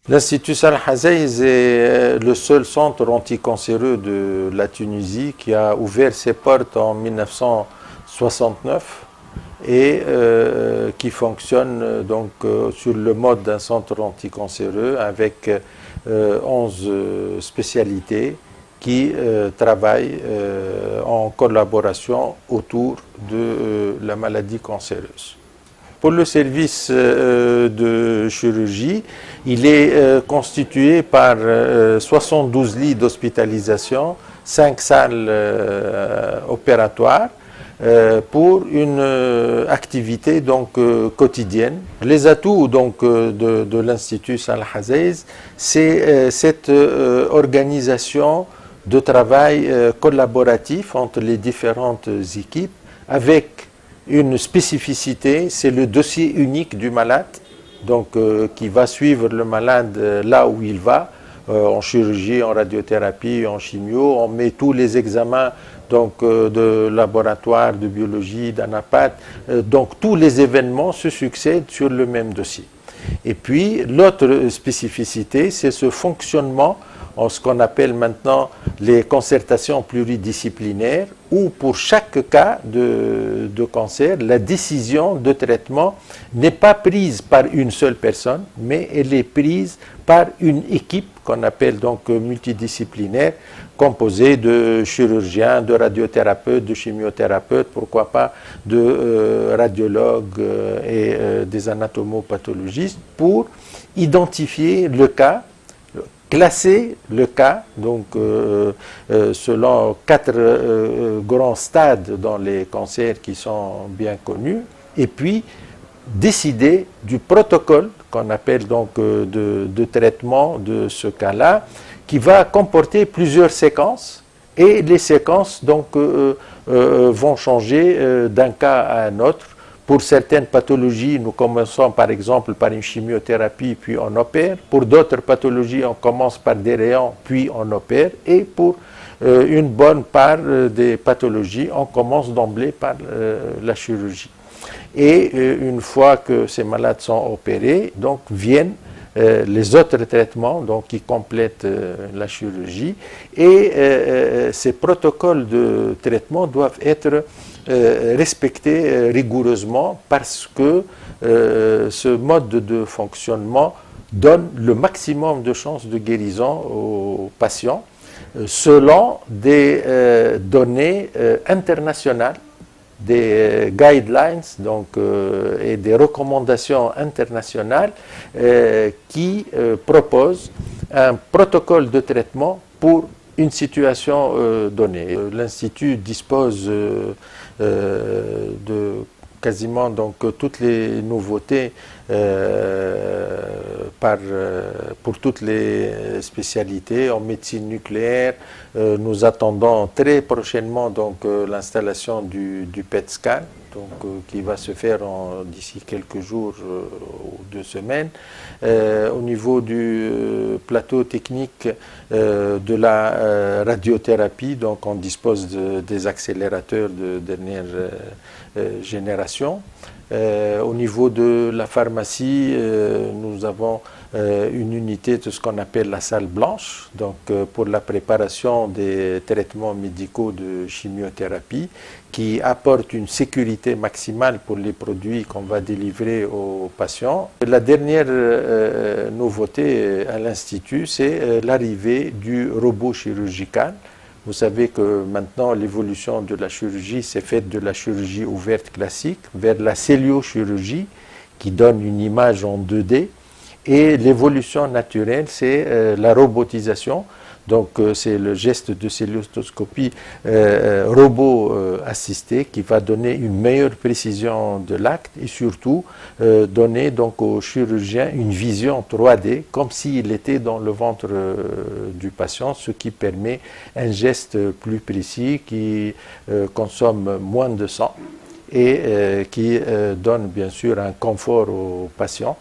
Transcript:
L'Institut Salah Hazaïz est le seul centre anticancéreux de la Tunisie qui a ouvert ses portes en 1969 et qui fonctionne donc sur le mode d'un centre anticancéreux avec 11 spécialités qui travaillent en collaboration autour de la maladie cancéreuse. Pour le service de chirurgie, il est constitué par 72 lits d'hospitalisation, 5 salles opératoires pour une activité donc quotidienne. Les atouts donc de l'Institut Salah Hazaïz, c'est cette organisation de travail collaboratif entre les différentes équipes avec une spécificité, c'est le dossier unique du malade, donc qui va suivre le malade là où il va, en chirurgie, en radiothérapie, en chimio. On met tous les examens donc, de laboratoire, de biologie, d'anapathe. Donc tous les événements se succèdent sur le même dossier. Et puis l'autre spécificité, c'est ce fonctionnement en ce qu'on appelle maintenant les concertations pluridisciplinaires, où pour chaque cas de cancer, la décision de traitement n'est pas prise par une seule personne, mais elle est prise par une équipe qu'on appelle donc multidisciplinaire, composée de chirurgiens, de radiothérapeutes, de chimiothérapeutes, pourquoi pas de radiologues et des anatomopathologistes, pour identifier le cas, classer le cas, donc selon 4 grands stades dans les cancers qui sont bien connus, et puis décider du protocole qu'on appelle donc de traitement de ce cas-là, qui va comporter plusieurs séquences, et les séquences donc vont changer d'un cas à un autre. Pour certaines pathologies, nous commençons par exemple par une chimiothérapie, puis on opère. Pour d'autres pathologies, on commence par des rayons, puis on opère. Et pour une bonne part des pathologies, on commence d'emblée par la chirurgie. Et une fois que ces malades sont opérés, donc viennent les autres traitements donc, qui complètent la chirurgie. Et ces protocoles de traitement doivent être respectés rigoureusement parce que ce mode de fonctionnement donne le maximum de chances de guérison aux patients selon des données internationales, des guidelines donc, et des recommandations internationales qui proposent un protocole de traitement pour une situation donnée. L'Institut dispose de quasiment donc, toutes les nouveautés pour toutes les spécialités. En médecine nucléaire, nous attendons très prochainement donc, l'installation du PET scan, donc, qui va se faire d'ici quelques jours ou 2 semaines. Au niveau du plateau technique de la radiothérapie, donc on dispose des accélérateurs de dernière génération. Au niveau de la pharmacie, nous avons une unité de ce qu'on appelle la salle blanche, donc pour la préparation des traitements médicaux de chimiothérapie, qui apporte une sécurité maximale pour les produits qu'on va délivrer aux patients. La dernière nouveauté à l'Institut, c'est l'arrivée du robot chirurgical. Vous savez que maintenant l'évolution de la chirurgie s'est faite de la chirurgie ouverte classique vers la celluliochirurgie qui donne une image en 2D, et l'évolution naturelle c'est la robotisation. Donc c'est le geste de celluloscopie robot assisté qui va donner une meilleure précision de l'acte et surtout donner donc au chirurgien une vision 3D comme s'il était dans le ventre du patient, ce qui permet un geste plus précis qui consomme moins de sang et qui donne bien sûr un confort aux patients.